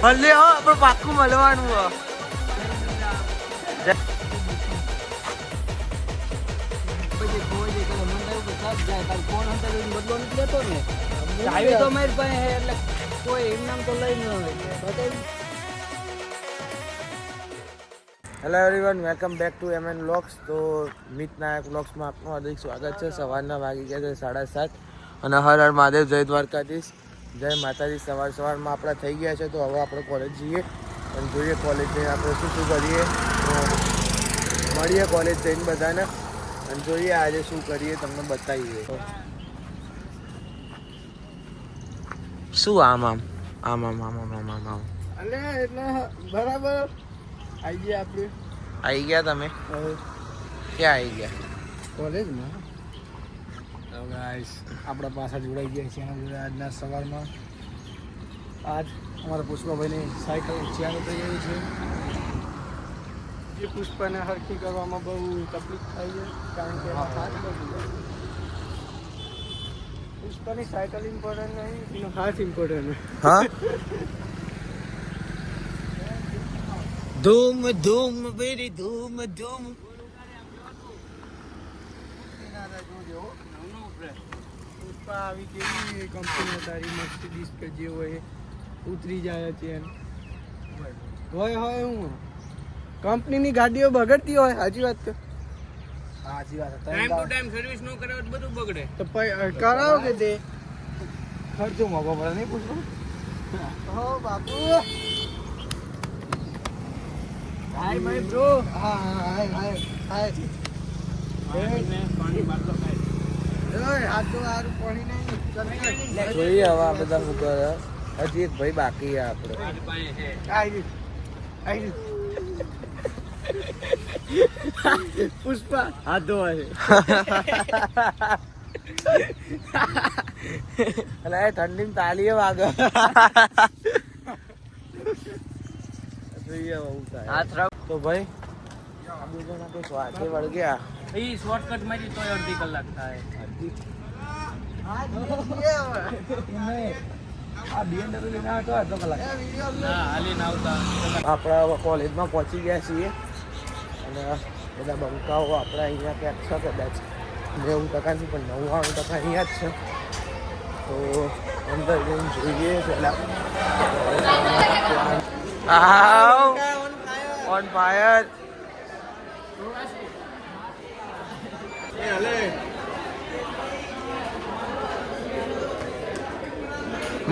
મળે હો પણ પાક્કું મળવાનું હો. ચાવી તો મારી પાસે હે એટલે કોઈ ઇનામ તો લઈ ન હોય. Hello everyone, welcome back to MN vlogs. તો મિત નાયક વ્લોગ્સમાં આપનું હાર્દિક સ્વાગત છે. સવારના વાગી ગયા છે 7:30 અને હર હર મહાદેવ, જય દ્વારકાધીશ, જય માતાજી. સવારમાં આપણે થઈ ગયા છે. તો હવે આપણે કોલેજ જઈએ અને જોઈએ કોલેજે આપણે શું કરીએ. મળીએ કોલેજ જઈને બધાને અને જોઈએ આજે શું કરીએ, તમને બતાવીએ. શું આમ અલે એટલે બરાબર આવી ગયા આપણે. આવી ગયા તમે? ક્યાં આવી ગયા? કોલેજમાં. તો ગાઈસ આપણા પાછા જોડાઈ ગયા છે એના જોડે આજના સવારમાં. આજ અમારા પુષ્પાભાઈની સાયકલ ચાલુ થઈ ગઈ છે. જે પુષ્પાને હરખી કરવામાં બહુ તકલીફ થાય છે કારણ કે એમાં હાથ બગડી જાય. પુષ્પાની સાયકલ ઇમ્પોર્ટન્ટ નહીં, એનો હાથ ઇમ્પોર્ટન્ટ. હા. ધૂમ ધૂમ બેરી ધૂમ ધૂમ. પુષ્પા આવી કેવી કંપની તારી મર્સિડીઝ કે જે હોય ઉતરી જાય છે. હોય હું કંપનીની ગાડીઓ બગડતી હોય. સાચી વાત. સાચી વાત. ટાઈમ ટુ ટાઈમ સર્વિસ ન કરાવે તો બધું બગડે. તો કરાવો કે તે ખર્ચો મોકો પડે નહીં પૂછો. હો બાપુ. હાય માય બ્રો. હાય પાણી બાટલો ખાય. ઓય આ તો આરું પાણી નહીં. જોઈએ હવે આ બધા શું કરે. હજી એક ભાઈ બાકી છે આપણે. આઈ પુષ્પા હાથ ધોવાય. એટલે ઠંડી તાલીએ વાગે. જોઈએ બહુ થાય. તો ભાઈ આ બીજાના કોઈ સ્વાદે વળગ્યા. એ શોર્ટકટ મારી તો અડધી કલાક થાય. આપણા કોલેજમાં પહોંચી ગયા છીએ અને બધા બંકાઓ આપણા અહીંયા ક્યાંક છે કદાચ 90%, પણ 99% અહીંયા જ છે. તો અંદર જઈને જોઈએ પેલા. On fire.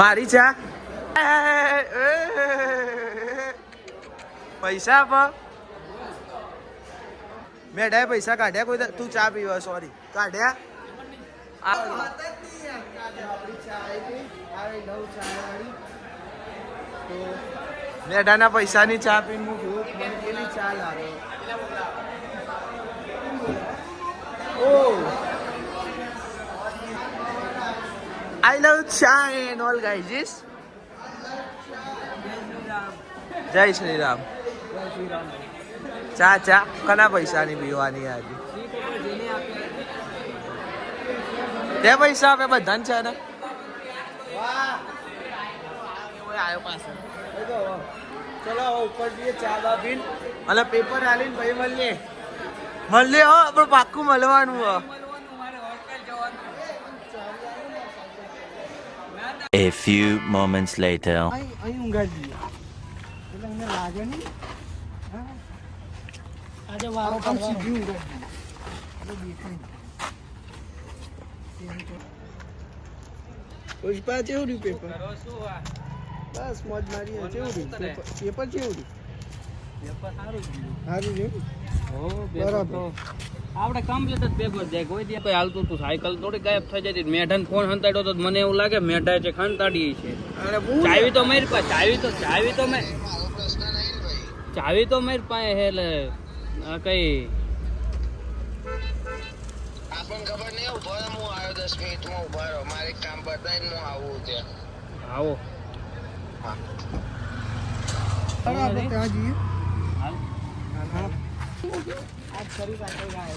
મારી ચા પૈસા આપો. મેઢાએ પૈસા કાઢ્યા કોઈ? તું ચા પીવા? સોરી, કાઢ્યા. મેઢાના પૈસાની ચા પીને હું જોઉં કેવી ચા લાગે. I love chai and all guys. જય શ્રી રામ. ચા કના પૈસાની પીવાની આજે? તે પૈસા આપે બધાને છે ને. આવ્યો પાછળ. ચલો ઉપર જઈએ ચા બા પીને અને પેપર આલીને ભાઈ મળીએ હો. પણ પાક્કું મળવાનું હો. A few moments later. અહીં ઊંઘાડી એટલે મને લાગે નહીં. આજે વારો સીધી ઊંઘાડી. પુષ્પા કેવું રહ્યું પેપર? બસ મોજ મારી. કેવું રહ્યું પેપર? કેવું રહ્યું? સારું રહ્યું. બરાબર. આપણે કમ્પ્લીટ જ પેપર દે. કોઈ દે કોઈ હાલતું તું સાયકલ થોડી ગાયબ થઈ જતી. મેઢાને ફોન હંતાડ્યો તો મને એવું લાગે મેઢા છે ખંતાડી છે. ચાવી તો મારી પાસે ચાવી તો મારી પાસે હે. એટલે કઈ આપણને ખબર નહીં. ઉભો હું આવ્યો 10 મિનિટમાં ઉભા રહો. મારે કામ બતાવીને હું આવું ત્યાં. આવો. આપણે ત્યાં જઈએ. આજ ફરી પાછળ જાય.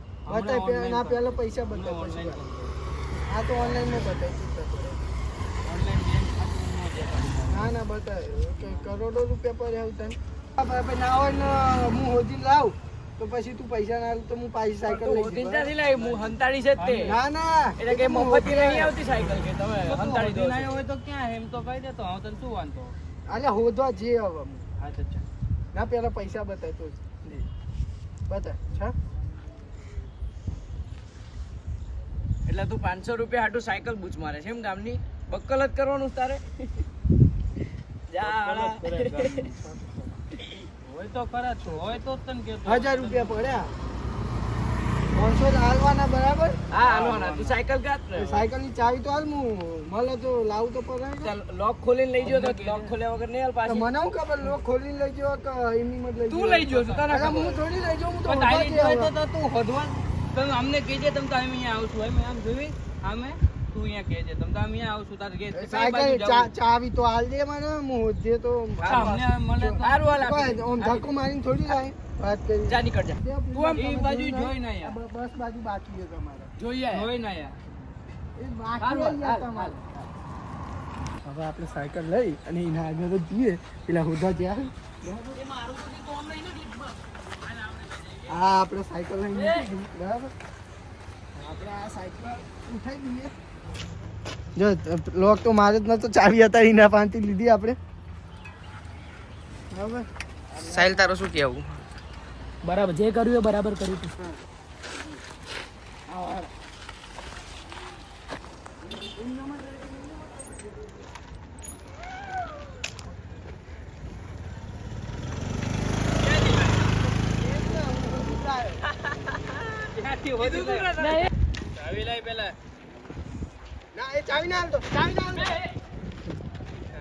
બતાય પેલા ના પેલા પૈસા બતાય પછી ઓનલાઈન વાત. આ તો ઓનલાઈન માં બતાય તું તો. ઓનલાઈન બેંક ખાતું ન દેખાડું. ના ના બતાય કે કરોડો રૂપિયા પર આવું તને ભાઈ ના હોય ને હું હોજી લાવ તો પછી તું પૈસા ના આલું તો હું પાછી સાયકલ તું લઈ ઓચિંતાથી લાવી, હું હંતાડી છે જ તે. ના ના એટલે કે મફતથી નહીં આવતી સાયકલ કે તમે તો તું હંતાડી દો હોદી છો. ના હોય તો ક્યાં એમ તો કહી દેતો હું તને શું વાંધો. અલ્યા હોદવા જે હવે હું. હા તો ચાલ. ના પેલા પૈસા બતાય તો બતાય છા એટલે તું 500 રૂપિયા હાટુ સાયકલ બૂચ મારે છે એમ ગામની બક્કલ જ કરવાનું છે તારે જા હાલા. હોય તો ખરા છો હોય તો જ તને કહેતો. 1000 રૂપિયા પડ્યા 500 હાલવાના બરાબર હા હાલવાના તું સાયકલ કાઢ ને. સાયકલ ની ચાવી તો હાલ હું મળે તો લાવું તો પડે ચાલ લોક ખોલીને લઈ ગયો તો લોક ખોલ્યા વગર નહીં હાલ તો પાછી. મને હું ખબર લોક ખોલીને લઈ ગયો કે એમની મત લઈ તું લઈ ગયો છું તને અરે ખબર. હું થોડી લઈ જાઉં હું તો પણ તારી હોદવા હોય જ તો તું હોદવા તમે અમને કહેજે તમે તો અહીંયા આવું છું એમ આમ જોઈ આમે તું અહીંયા કહેજે તમે તો અહીંયા આવું છું તારે કે કઈ બાજુ સાયકલ જવું? ચાવી તો હાલ દે મને હું હોદે તો હા, અમને મને તો સારું હાલ આપી કોઈ આમ ધક્કો મારીને થોડી લાય વાત કરી જા નીકળ જા. તું આમ એ બાજુ જોઈ ને યાર. બસ બાજુ બાકી છે તમારે જોઈએ જોઈ ના યાર. એ બાકી હારું, છે યાર હાલ, તમારે. હવે આપણે સાયકલ લઈ અને એના આગળ તો જઈએ પેલા હોદા ત્યાં હા આપણે સાયકલ લઈને નીકળી ગઈ, બરાબર આપણે આ સાયકલ ઉઠાઈ દઈએ જો લોક તો મારે જ નતો ચાવી હતા એના પાસેથી લીધી આપણે બરાબર સાહિલ તારો શું કહેવું? બરાબર જે કર્યું એ બરાબર કર્યું તું. ક્યાંથી હોદી લાય? ચાવી લાય પેલા. ના એ ચાવી ના હાલતો ચાવી ના હાલતો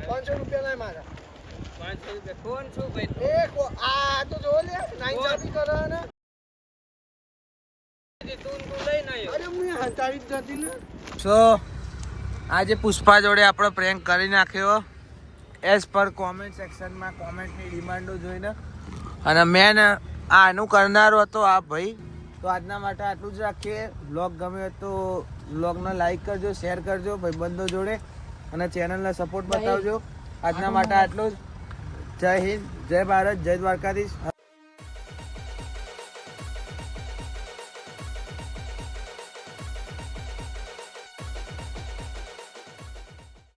500 રૂપિયા લાય મારા 500 રૂપિયા કોણ છું ભાઈ? આ તો જો લે નાઈ ચાવી કરો ને તું લઈ ના આવ્યો. અરે હું હટાવી જ નથી ને સો આજે પુષ્પા જોડે આપણો પ્રેન્ક કરી નાખ્યો એઝ પર કોમેન્ટ સેક્શનમાં કોમેન્ટની ડિમાન્ડો જોઈને અને મેન આનું કરનારો હતો આ ભાઈ. તો આજના માટે આટલું જ રાખીએ. વ્લોગ ગમ્યો હોય તો વ્લોગને લાઈક કરજો, શેર કરજો ભાઈબંધો જોડે અને ચેનલને સપોર્ટ બતાવજો. આજના માટે આટલું જ. જય હિન્દ, જય ભારત, જય દ્વારકાધીશ.